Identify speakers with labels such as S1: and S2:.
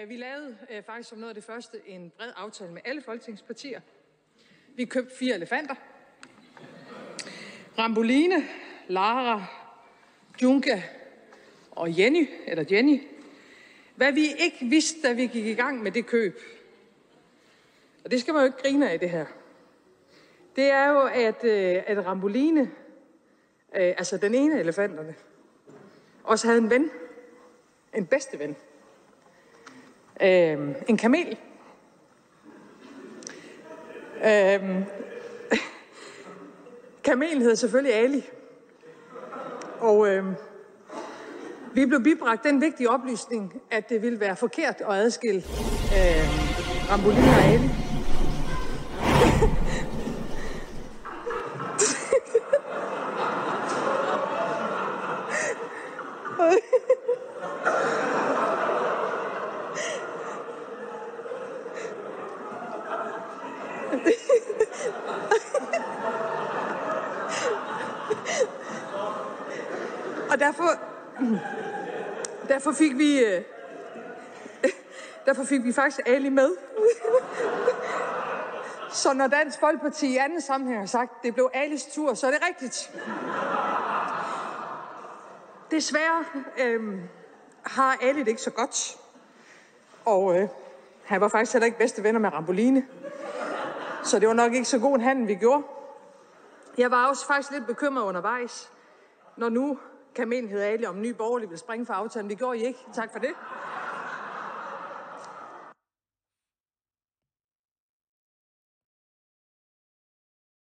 S1: Vi lavede faktisk som noget af det første en bred aftale med alle folketingspartier. Vi købte 4 elefanter. Ramboline, Lara, Junka og Jenny. Hvad vi ikke vidste, da vi gik i gang med det køb, og det skal man jo ikke grine af det her, det er jo, at Ramboline, altså den ene af elefanterne, også havde en ven, en bedste ven, en kamel. Kamelen hedder selvfølgelig Ali, og vi blev bibragt den vigtige oplysning, at det ville være forkert at adskille Ramboline og Ali. Og derfor fik vi faktisk Ali med. Så når Dansk Folkeparti i anden sammenhæng har sagt, at det blev Alis tur, så er det rigtigt. Desværre har Ali det ikke så godt. Og han var faktisk heller ikke bedste venner med Ramboline. Så det var nok ikke så god en handel, vi gjorde. Jeg var også faktisk lidt bekymret undervejs, når nu kamelen hed Ali, om Nye Borgerlige ville springe for aftalen. Det gjorde I ikke. Tak for det.